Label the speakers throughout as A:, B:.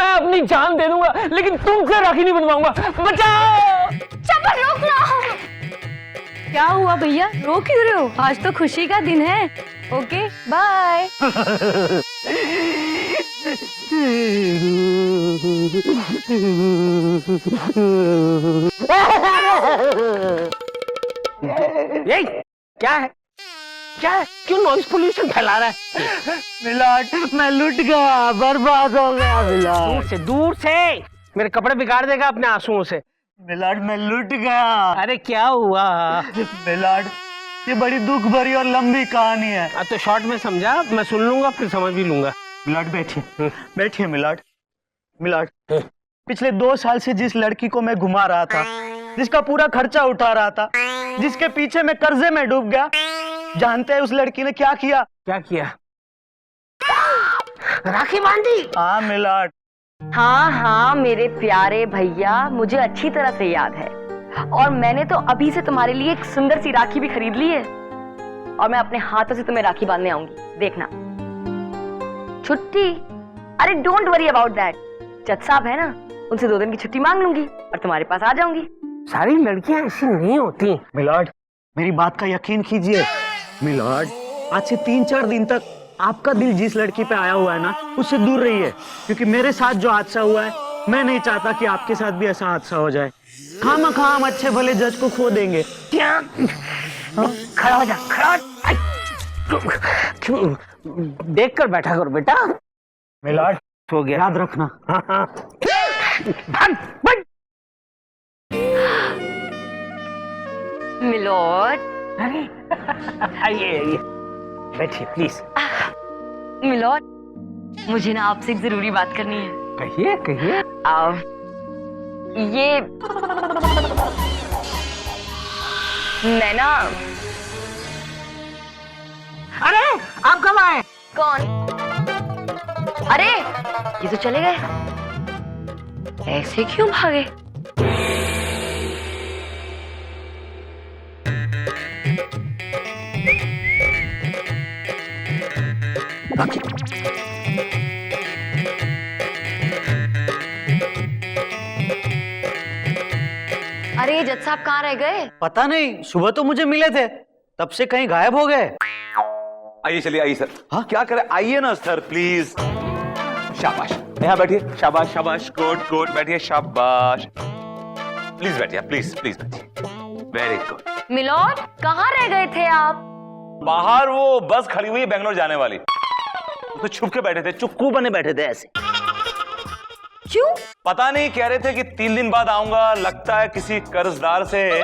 A: मैं अपनी जान दे दूंगा लेकिन तुमसे राखी नहीं बनवाऊंगा। बचाओ।
B: चप्पल रोक लो। क्या हुआ भैया, रो क्यों रहे हो? आज तो खुशी का दिन है। Okay bye.
A: ये क्या है? क्या है? क्यों नॉइस पोल्यूशन फैला रहा है?
C: मिलाट, मैं लुट गया, बर्बाद हो गया मिलाट।
A: दूर से मेरे कपड़े बिगाड़ देगा अपने आंसुओं से।
C: मिलाट, मैं लुट गया।
A: अरे क्या हुआ?
C: मिलाट, ये बड़ी दुख भरी और लंबी कहानी है।
A: तो शॉर्ट में समझा, मैं सुन लूंगा फिर समझ भी लूंगा।
C: मिलाट बैठिए, बैठिए मिलाट। मिलाट, पिछले 2 साल से जिस लड़की को मैं घुमा रहा था, जिसका पूरा खर्चा उठा रहा था, जिसके पीछे मैं कर्जे में डूब गया, जानते हैं उस लड़की ने क्या किया?
A: क्या किया? राखी बांधी।
C: हाँ मिलाट।
B: हाँ हाँ मेरे प्यारे भैया, मुझे अच्छी तरह से याद है। और मैंने तो अभी से तुम्हारे लिए एक सुंदर सी राखी भी खरीद ली है और मैं अपने हाथों से तुम्हें राखी बांधने आऊंगी, देखना। छुट्टी? अरे डोंट वरी अबाउट दैट। जज साहब है ना, उनसे 2 दिन की छुट्टी मांग लूंगी और तुम्हारे पास आ जाऊंगी।
A: सारी लड़कियां ऐसी नहीं होती।
C: मिलाट, मेरी बात का यकीन कीजिए। मिलाट, आज से 3-4 दिन तक आपका दिल जिस लड़की पे आया हुआ है ना, उससे दूर रहिए, क्योंकि मेरे साथ जो हादसा हुआ है, मैं नहीं चाहता कि आपके साथ भी ऐसा हादसा हो जाए। खामखा हम अच्छे भले जज को खो देंगे।
A: क्या? खड़ा हो जा, खड़ा। क्यों देख कर बैठा करो बेटा।
C: मिलाट,
A: हो गया,
C: याद रखना।
A: हाँ हाँ। भाग, भाग।
B: मिलोड।
A: अरे आइए बैठिए प्लीज।
B: मिलोड, मुझे ना आपसे एक जरूरी बात करनी है।
A: कहिए कहिए।
B: ये मैं ना।
A: अरे आप कब आए?
B: कौन? अरे ये तो चले गए, ऐसे क्यों भागे? अरे जज साहब कहाँ रह गए?
C: पता नहीं, सुबह तो मुझे मिले थे, तब से कहीं गायब हो गए।
D: आइए, चलिए आइए सर। हाँ क्या करें, आइए ना सर प्लीज। शाबाश, यहाँ बैठिए। शाबाश शाबाश, गुड गुड, बैठिए। शाबाश, प्लीज बैठिए, प्लीज प्लीज बैठिए। Very good.
B: मिलोड, कहाँ रह गए थे आप?
D: बाहर वो बस खड़ी हुई है बेंगलोर जाने वाली, तो छुप के बैठे थे, चुक्कू बने बैठे थे ऐसे।
B: क्यों?
D: पता नहीं, कह रहे थे कि 3 दिन बाद आऊंगा, लगता है किसी कर्जदार से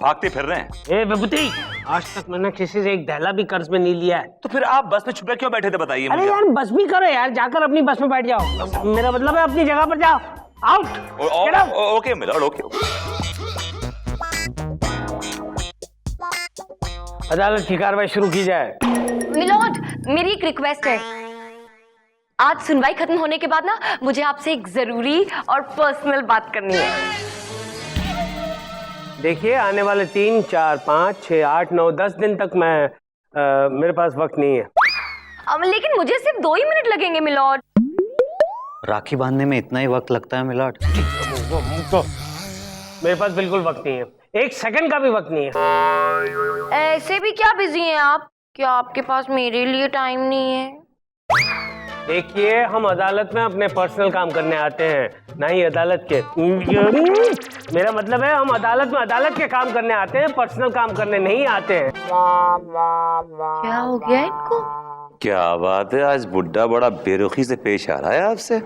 D: भागते फिर रहे हैं।
A: ए विभूति, आज तक मैंने किसी से एक दहला भी कर्ज में नहीं लिया है।
D: तो फिर आप बस में छुपे क्यों बैठे थे बताइए
A: अरे
D: मुझे।
A: यार बस भी करो यार, जाकर अपनी बस में बैठ जाओ। मेरा मतलब है अपनी जगह पर जाओ। आउट।
D: Okay milord, okay.
A: अदालत की कार्रवाई शुरू की जाए।
B: मिलोड, मेरी एक रिक्वेस्ट है। आज सुनवाई खत्म होने के बाद ना मुझे आपसे एक जरूरी और पर्सनल बात करनी है।
A: देखिए, आने वाले 3, 4, 5, 6, 8, 9, 10 दिन तक मेरे पास वक्त नहीं है।
B: लेकिन मुझे सिर्फ 2 ही मिनट लगेंगे मिलोड।
C: राखी बांधने में इतना ही वक्त लगता है मिलाट?
A: मेरे पास बिल्कुल वक्त नहीं है, 1 सेकंड का भी वक्त नहीं है।
B: ऐसे भी क्या बिजी हैं आप? क्या आपके पास मेरे लिए टाइम नहीं है?
A: देखिए, हम अदालत में अपने पर्सनल काम करने आते हैं, ना ही अदालत के। मेरा मतलब है हम अदालत में अदालत के काम करने आते हैं, पर्सनल काम करने नहीं आते हैं।
B: क्या हो गया इनको?
D: क्या बात है, आज बुड्ढा बड़ा बेरुखी से पेश आ रहा है आपसे।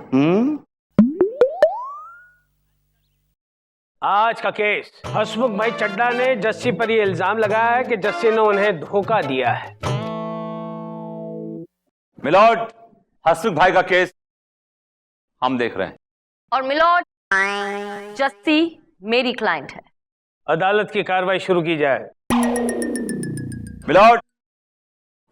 A: आज का केस, हसमुख भाई चड्डा ने जस्सी पर ये इल्जाम लगाया है कि जस्सी ने उन्हें धोखा दिया है।
D: मिलोड, हसमुख भाई का केस हम देख रहे हैं।
B: और मिलोड, जस्सी मेरी क्लाइंट है।
A: अदालत की कार्रवाई शुरू की जाए।
D: मिलोड,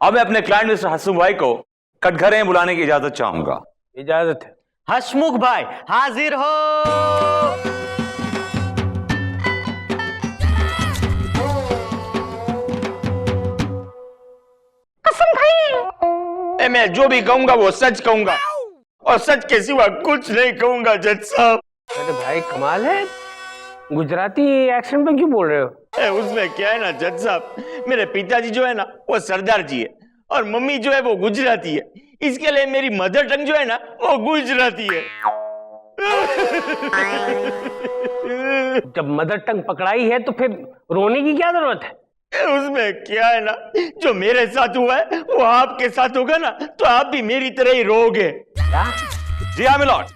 D: अब मैं अपने क्लाइंट मिस्टर हसमुख भाई को कटघरे में बुलाने की इजाजत चाहूंगा।
A: इजाजत है।
C: हसमुख भाई हाजिर हो।
E: कसम भाई, मैं जो भी कहूंगा वो सच कहूंगा और सच के सिवा कुछ नहीं कहूंगा जज साहब।
A: अरे भाई कमाल है, गुजराती एक्सेंट में क्यों बोल रहे हो?
E: उसमें क्या है ना जज साहब, मेरे पिताजी जो है ना वो सरदार जी है और मम्मी जो है वो गुजराती है, इसके लिए मेरी मदर टंग जो है ना वो गुजराती है।
A: जब मदर टंग पकड़ाई है तो फिर रोने की क्या जरूरत है?
E: उसमें क्या है ना, जो मेरे साथ हुआ है वो आपके साथ होगा ना तो आप भी मेरी तरह ही रोगे।
D: जी हाँ मिलॉर्ड।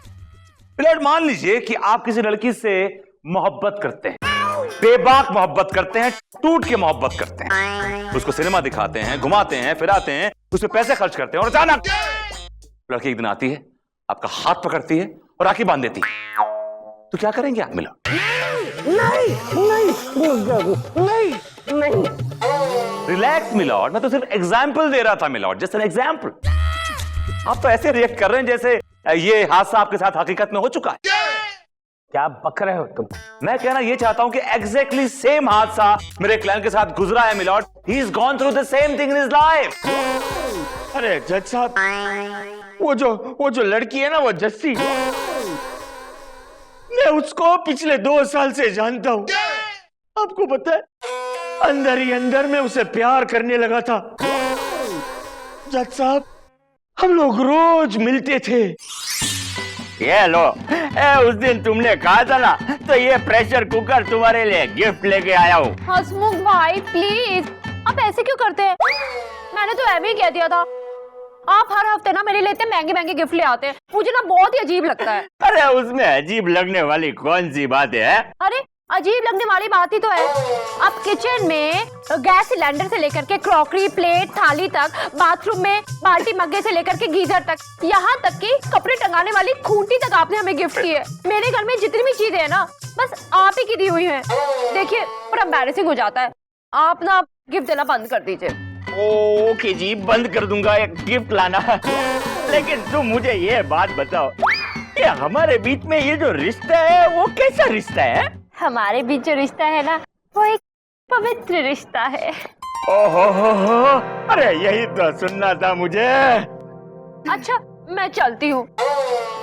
D: मिलॉर्ड मान लीजिए कि आप किसी लड़की से मोहब्बत करते हैं, बेबाक मोहब्बत करते हैं, टूट के मोहब्बत करते हैं, उसको सिनेमा दिखाते हैं, घुमाते हैं, फिराते हैं, उस पर पैसे खर्च करते हैं और अचानक लड़की एक दिन आती है, आपका हाथ पकड़ती है और राखी बांध देती है, तो क्या करेंगे आप मिलॉर्ड?
A: नहीं।
D: रिलैक्स मिलॉर्ड, मैं तो सिर्फ एग्जाम्पल दे रहा था मिलॉर्ड, जस्ट एन एग्जाम्पल। आप तो ऐसे रिएक्ट कर रहे हैं जैसे ये हादसा आपके साथ हकीकत में हो चुका है।
A: क्या बक रहे हो तुम?
D: मैं कहना ये चाहता हूं कि एग्जैक्टली सेम हादसा मेरे क्लाइंट के साथ गुजरा है milord. He is gone through the same thing in his life.
E: अरे जज साहब, वो जो लड़की है ना वो जस्सी, मैं उसको पिछले 2 साल से जानता हूं। आपको पता है, अंदर ही अंदर में उसे प्यार करने लगा था। जज साहब, हम लोग रोज मिलते थे। ये लो, उस दिन तुमने कहा था ना, तो ये प्रेशर कुकर तुम्हारे लिए गिफ्ट लेके आया हूँ।
F: हसमुख भाई प्लीज, आप ऐसे क्यों करते हैं? मैंने तो ऐसे ही कह दिया था। आप हर हफ्ते ना मेरे लिए इतने महंगे महंगे गिफ्ट ले आते हैं, मुझे ना बहुत ही अजीब लगता है।
E: अरे उसमें अजीब लगने वाली कौन सी बात है?
F: अरे अजीब लगने वाली बात ही तो है। आप किचन में गैस सिलेंडर से लेकर के क्रॉकरी, प्लेट, थाली तक, बाथरूम में बाल्टी मग्गे से लेकर के गीजर तक, यहाँ तक कि कपड़े टंगाने वाली खूंटी तक आपने हमें गिफ्ट की है। मेरे घर में जितनी भी चीजें हैं ना, बस आप ही की दी हुई हैं। देखिए बड़ा एम्बैरेसिंग हो जाता है। आप ना गिफ्ट देना बंद कर दीजिए।
E: ओके जी, बंद कर दूंगा एक गिफ्ट लाना। लेकिन तुम मुझे ये बात बताओ, ये हमारे बीच में ये जो रिश्ता है वो कैसा रिश्ता है?
F: हमारे बीच जो रिश्ता है ना, वो एक पवित्र रिश्ता है।
E: ओहो हो, अरे यही तो सुनना था मुझे।
F: अच्छा मैं चलती हूँ,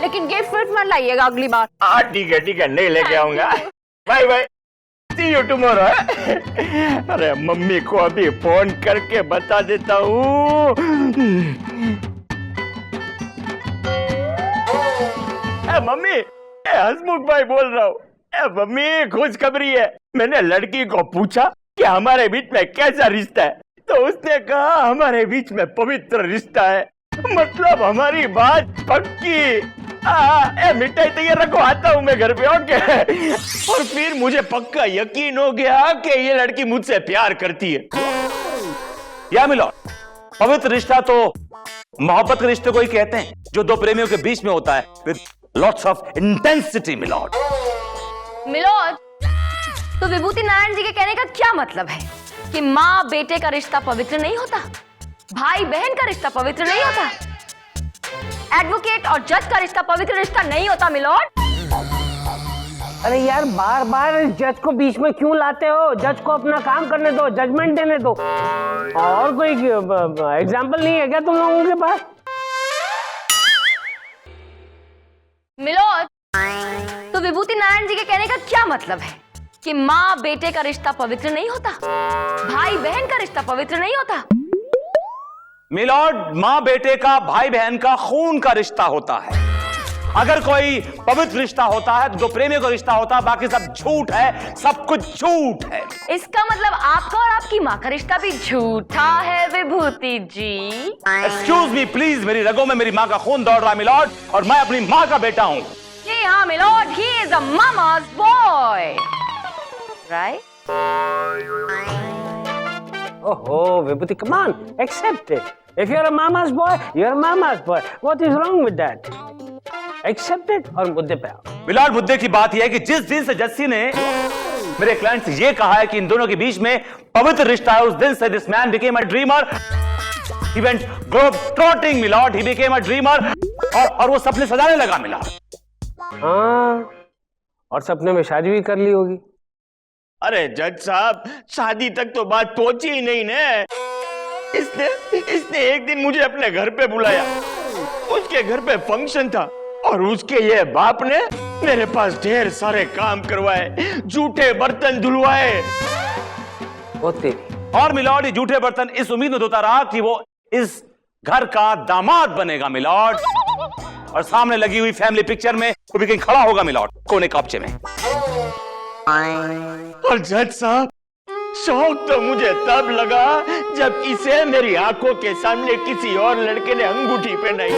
F: लेकिन गिफ्ट फिट मत लाइएगा अगली बार।
E: हाँ ठीक है, नहीं लेके आऊंगा। Bye bye, see you tomorrow. अरे मम्मी को अभी फोन करके बता देता हूँ। मम्मी, हसमुख भाई बोल रहा हूँ। मम्मी खुशखबरी है, मैंने लड़की को पूछा कि हमारे बीच में कैसा रिश्ता है, तो उसने कहा हमारे बीच में पवित्र रिश्ता है, मतलब हमारी बात पक्की। मिठाई तैयार रखो, आता हूँ मैं घर पे। ओके। और फिर मुझे पक्का यकीन हो गया कि ये लड़की मुझसे प्यार करती है।
D: या मिलॉर्ड, पवित्र रिश्ता तो मोहब्बत के रिश्ते को ही कहते हैं, जो दो प्रेमियों के बीच में होता है with lots of intensity. Milord,
B: तो विभूति नारायण जी के कहने का क्या मतलब है कि माँ बेटे का रिश्ता पवित्र नहीं होता, भाई बहन का रिश्ता पवित्र नहीं होता, एडवोकेट और जज का रिश्ता पवित्र रिश्ता नहीं होता? मिलॉर्ड,
A: अरे यार बार बार जज को बीच में क्यों लाते हो? जज को अपना काम करने दो, जजमेंट देने दो। और कोई एग्जाम्पल नहीं है क्या तुम लोगों के पास?
B: मिलॉर्ड, तो विभूति नारायण जी के कहने का क्या मतलब है कि माँ बेटे का रिश्ता पवित्र नहीं होता, भाई बहन का रिश्ता पवित्र नहीं होता?
D: मिलॉर्ड, मां बेटे का, भाई बहन का खून का रिश्ता होता है। अगर कोई पवित्र रिश्ता होता है तो दो प्रेमियों का रिश्ता होता है, बाकी सब झूठ है, सब कुछ झूठ है।
B: इसका मतलब आपका और आपकी माँ का रिश्ता भी झूठा है विभूति जी?
D: एक्सक्यूज मी प्लीज, मेरी रगों में मेरी माँ का खून दौड़ रहा है मिलॉर्ड, और मैं अपनी माँ का बेटा हूँ।
B: जी हाँ मिलॉर्ड, ही इज अ मामा's boy, right?
A: Oh, Vibhuti, come on, accept it. If you're a mama's boy, you're a mama's boy. What is wrong with that? Accept it और मुद्दे पे आओ।
D: मिलॉर्ड, मुद्दे की बात यह है कि जिस दिन से जस्सी ने मेरे क्लाइंट से ये कहा है कि इन दोनों के बीच में पवित्र रिश्ता है, उस दिन से this man became a dreamer. He went globe-trotting, milord. He became a dreamer और वो सपने सजाने लगा मिलॉर्ड।
A: हाँ, और सपने में शादी भी कर ली होगी।
E: अरे जज साहब, शादी तक तो बात पहुंची ही नहीं ने। इसने एक दिन मुझे अपने घर पे बुलाया उसके घर पे फंक्शन था और उसके ये बाप ने मेरे पास ढेर सारे काम करवाए, झूठे बर्तन धुलवाए।
D: और मिलॉर्ड ये झूठे बर्तन इस उम्मीद में धोता रहा कि वो इस घर का दामाद बनेगा मिलॉर्ड, और सामने लगी हुई फैमिली पिक्चर में वो भी कहीं खड़ा होगा मिलॉर्ड, कोने कपचे में।
E: और जज साहब, शौक तो मुझे तब लगा जब इसे मेरी आंखों के सामने किसी और लड़के ने अंगूठी पहनाई,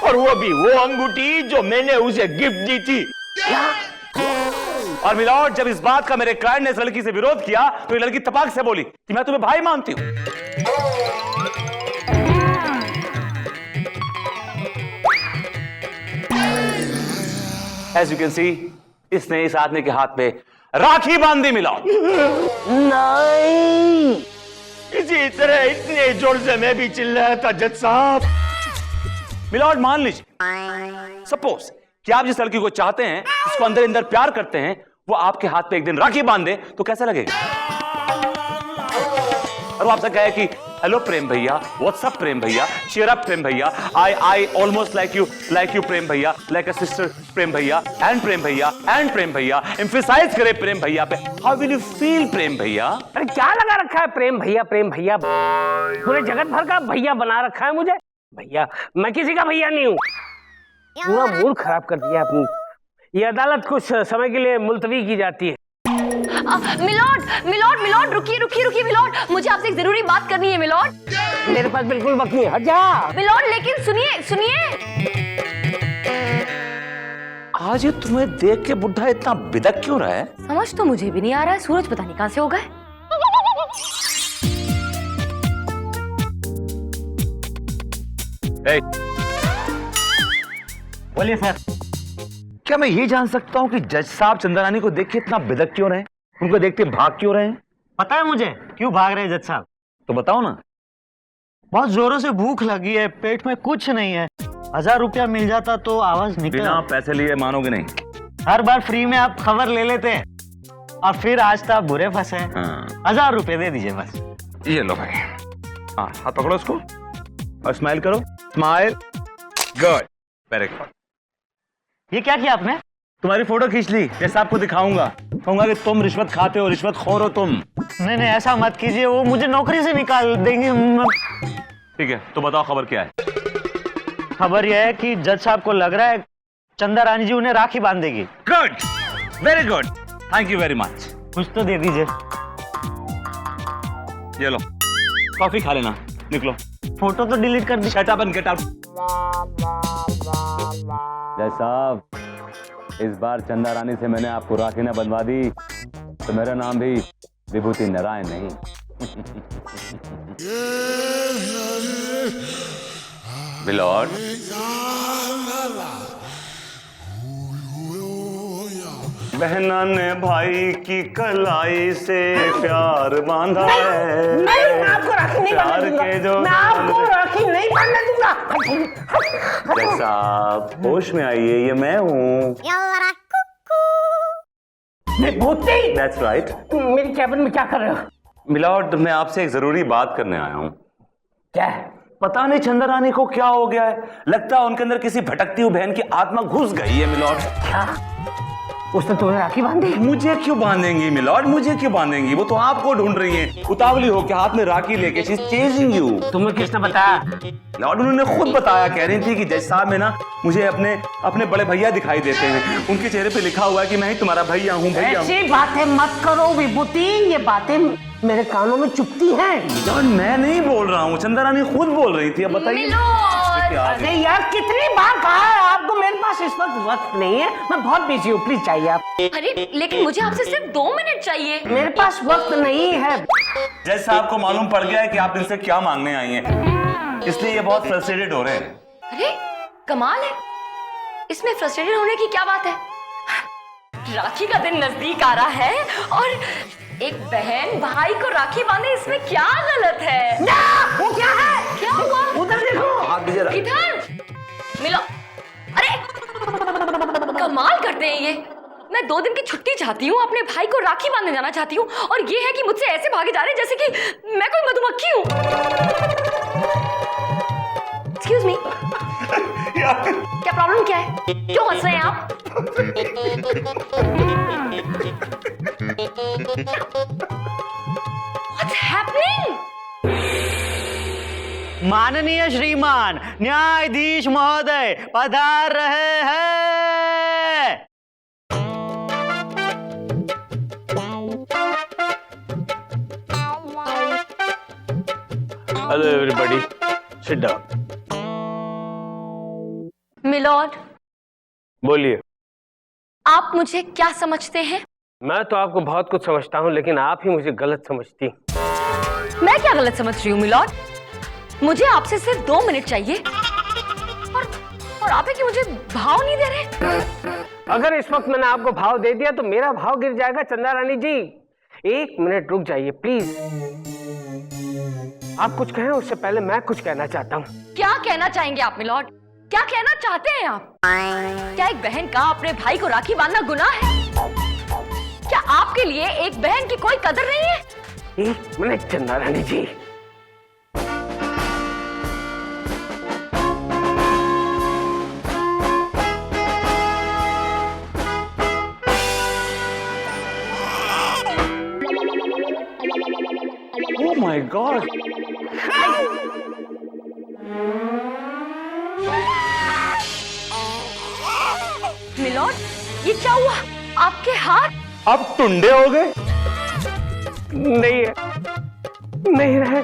E: और वो भी वो अंगूठी जो मैंने उसे गिफ्ट दी थी।
D: और मिलॉर्ड जब इस बात का मेरे क्लाइंट ने इस लड़की से विरोध किया तो ये लड़की तपाक से बोली कि मैं तुम्हें भाई मानती हूं। As you can see, इसने इस आदमी के हाथ पे राखी बांध दी मिलॉर्ड।
C: नहीं,
E: इसी तरह इतने जोर से मैं भी चिल्लाया था जज साहब।
D: मिलॉर्ड मान लीजिए, सपोज कि आप जिस लड़की को चाहते हैं, उसको अंदर अंदर प्यार करते हैं, वो आपके हाथ पे एक दिन राखी बांध दे तो कैसा लगेगा? और वो आपसे कहे कि हेलो प्रेम भैया, व्हाट्सअप प्रेम भैया, cheer up प्रेम भैया, I almost like you प्रेम भैया, like a sister प्रेम भैया, and प्रेम भैया, emphasize करे प्रेम भैया पे, how will you feel प्रेम भैया?
A: अरे क्या लगा रखा है प्रेम भैया, पूरे जगत भर का भैया बना रखा है मुझे। भैया, मैं किसी का भैया नहीं हूँ। पूरा मूड खराब कर दिया अपनी। ये अदालत कुछ समय के लिए मुलतवी की जाती है।
B: मिलॉर्ड, रुकिए मिलॉर्ड, मुझे आपसे एक जरूरी बात करनी है मिलॉर्ड।
A: मेरे पास बिल्कुल वक्त नहीं, हट जा।
B: मिलॉर्ड, लेकिन सुनिए।
D: आज ये तुम्हें देख के बुढ़ा इतना बिदक क्यों रहा है?
B: समझ तो मुझे भी नहीं आ रहा है, सूरज पता नहीं कहां से हो गए।
C: बोलिए सर।
D: क्या मैं ये जान सकता हूँ कि जज साहब चंद्रानी को देख के इतना बिदक क्यों रहे? उनको देखते भाग क्यों रहे हैं?
C: पता है मुझे क्यों भाग रहे हैं जज साहब?
D: तो बताओ ना।
C: बहुत जोरों से भूख लगी है, पेट में कुछ नहीं है। 1000 रुपया मिल जाता तो आवाज निकल।
D: बिना पैसे लिए मानोगे नहीं।
C: हर बार फ्री में आप खबर ले लेते हैं और फिर आज तो आप बुरे फंसे। 1000 रुपये दे दीजिए बस।
D: ये लो भाई। हाँ, हाथ पकड़ो उसको और स्माइल करो। Smile, good, very good.
C: ये क्या किया आपने?
D: तुम्हारी फोटो खींच ली, जैसा आपको दिखाऊंगा। कहूंगा कि तुम रिश्वत खाते हो, रिश्वत खोर हो तुम।
C: नहीं ऐसा मत कीजिए, वो मुझे नौकरी से निकाल देंगे।
D: ठीक है, तो बताओ खबर क्या है?
C: खबर यह है कि जज साहब को लग रहा है चंदा रानी जी उन्हें राखी बांध देगी।
D: Good, very good, thank you very much.
C: कुछ तो दे दीजिए।
D: ये लो, कॉफी खा लेना, निकलो।
C: फोटो तो डिलीट कर दी।
D: Shut up and get out. जज साहब, इस बार चंदा रानी से मैंने आपको राखी न बंधवा दी तो मेरा नाम भी विभूति नारायण नहीं। मिलॉर्ड, बहना ने भाई की कलाई से प्यार बांधा है।
A: नहीं, मैं आपको राखी नहीं
D: प्यार
A: बांधने दूंगा।
D: के जो
A: मैं आपको राखी नहीं बांधने दूंगा।
D: जज साहब, होश में आइए, ये मैं हूँ।
A: विभूति,
D: That's right.
A: मेरी कैबिन में क्या कर रहे हो?
D: मिलॉर्ड, मैं आपसे एक जरूरी बात करने आया हूँ।
A: क्या है?
D: पता नहीं चंदा रानी को क्या हो गया है, लगता है उनके अंदर किसी भटकती हुई बहन की आत्मा घुस गई है मिलॉर्ड।
A: क्या? उसने तुम्हें राखी बांधी?
D: मुझे क्यों बांधेंगी मिलॉर्ड, मुझे क्यों बांधेंगी? वो तो आपको ढूंढ रही हैं, उतावली होकर हाथ में राखी लेके। She is chasing you.
A: तुम्हें किसने बताया?
D: लॉर्ड, उन्होंने खुद बताया, कह रही थी कि जज साहब में ना मुझे अपने बड़े भैया दिखाई देते हैं। उनके चेहरे पे लिखा हुआ है कि मैं ही तुम्हारा भैया हूँ, भैया हूँ।
A: ऐसी बातें मत करो विभूति, ये बातें मेरे कानों में चुभती हैं।
D: लॉर्ड, मैं नहीं बोल रहा हूँ, चंदा रानी खुद बोल रही थी। अब बताइए।
A: अरे यार, कितनी बार कहा है आपको, मेरे पास इस वक्त नहीं है, मैं बहुत बिजी हूँ, प्लीज चाहिए आप।
B: अरे लेकिन मुझे आपसे सिर्फ 2 मिनट चाहिए।
A: मेरे पास वक्त नहीं है।
D: जज साहब को मालूम पड़ गया है कि आप इनसे क्या मांगने आई हैं, इसलिए ये बहुत फ्रस्ट्रेटेड हो रहे हैं।
B: अरे कमाल है, इसमें फ्रस्ट्रेटेड होने की क्या बात है? राखी का दिन नजदीक आ रहा है और एक बहन भाई को राखी बांधे, इसमें क्या गलत है?
A: ना, वो क्या है?
B: क्या हुआ?
A: उधर देखो।
B: इधर मिलो। अरे कमाल करते हैं ये। मैं 2 दिन की छुट्टी चाहती हूँ, अपने भाई को राखी बांधने जाना चाहती हूँ, और ये है कि मुझसे ऐसे भागे जा रहे हैं जैसे कि मैं कोई मधुमक्खी हूँ। Excuse me. क्या प्रॉब्लम क्या है? क्यों हंस रहे हैं आप? What's happening?
C: माननीय श्रीमान न्यायाधीश महोदय पधार रहे हैं।
A: Hello everybody, sit down.
B: Milord,
A: बोलिए।
B: आप मुझे क्या समझते हैं?
A: मैं तो आपको बहुत कुछ समझता हूँ, लेकिन आप ही मुझे गलत समझती।
B: मैं क्या गलत समझ रही हूँ मिलॉर्ड? मुझे आपसे सिर्फ 2 मिनट चाहिए और आप है कि मुझे भाव नहीं दे रहे।
A: अगर इस वक्त मैंने आपको भाव दे दिया तो मेरा भाव गिर जाएगा। चंदा रानी जी, 1 मिनट रुक जाइए प्लीज। आप कुछ कहें उससे पहले मैं कुछ कहना चाहता हूँ।
B: क्या कहना चाहेंगे आप मिलॉर्ड? क्या कहना चाहते हैं आप? क्या एक बहन का अपने भाई को राखी बांधना गुनाह है? क्या आपके लिए एक बहन की कोई कदर नहीं है?
A: 1 मिनट चंदा रानी जी।
D: Oh my God!
B: मिलॉर्ड, ये क्या हुआ? आपके हाथ?
E: अब टुंडे हो गए।
A: नहीं है, नहीं रहे।